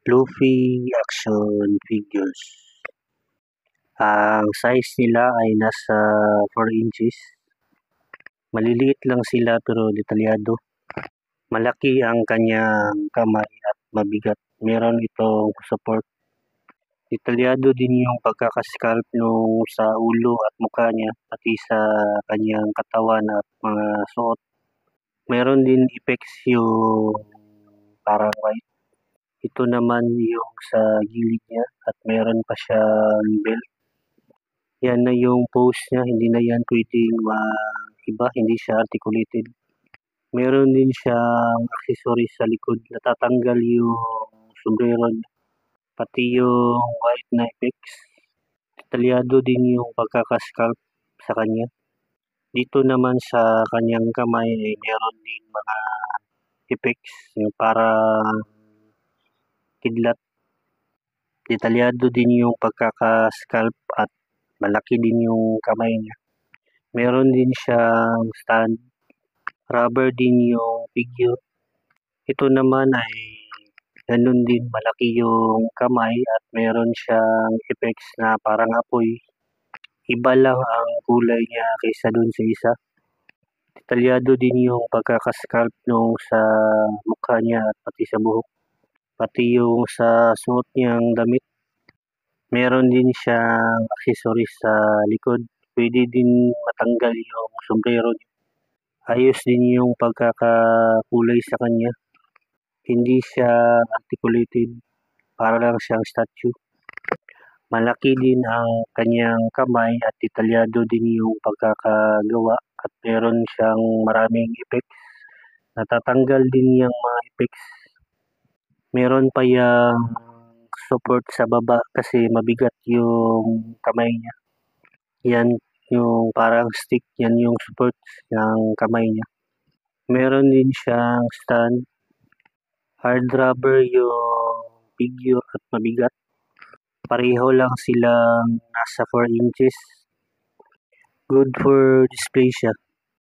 Luffy action figures. Ang size nila ay nasa 4 inches. Maliliit lang sila pero detalyado. Malaki ang kanyang kamay at mabigat. Meron itong support. Detalyado din yung pagkakasculpt nung sa ulo at mukha niya, pati sa kanyang katawan at mga suot. Meron din effects yung parang white. Ito naman yung sa gilid niya at meron pa siyang belt. Yan na yung pose niya, hindi na yan pwedeng iba, hindi siya articulated. Meron din siyang accessories sa likod, natatanggal yung sombrero, pati yung white na effects. Detalyado din yung pagkakasculpt sa kanya. Dito naman sa kanyang kamay ay meron din mga effects yung parang kidlat. Detalyado din yung pagkakasculpt at malaki din yung kamay niya. Meron din siyang stand. Rubber din yung figure. Ito naman ay ganun din, malaki yung kamay at meron siyang effects na parang apoy. Iba lang ang kulay niya kaysa dun sa isa. Detalyado din yung pagkakasculpt nung sa mukha niya at pati sa buhok. Pati yung sa suot niyang damit. Meron din siyang accessories sa likod. Pwede din matanggal yung sombrero niya. Ayos din yung pagkakakulay sa kanya. Hindi siya articulated. Para lang siyang statue. Malaki din ang kanyang kamay at detalyado din yung pagkakagawa at meron siyang maraming effects. Natatanggal din yung mga effects. Meron pa yung support sa baba kasi mabigat yung kamay niya. Yan yung parang stick, yan yung support ng kamay niya. Meron din siyang stand. Hard rubber yung figure at mabigat. Pareho lang silang nasa 4 inches. Good for display siya.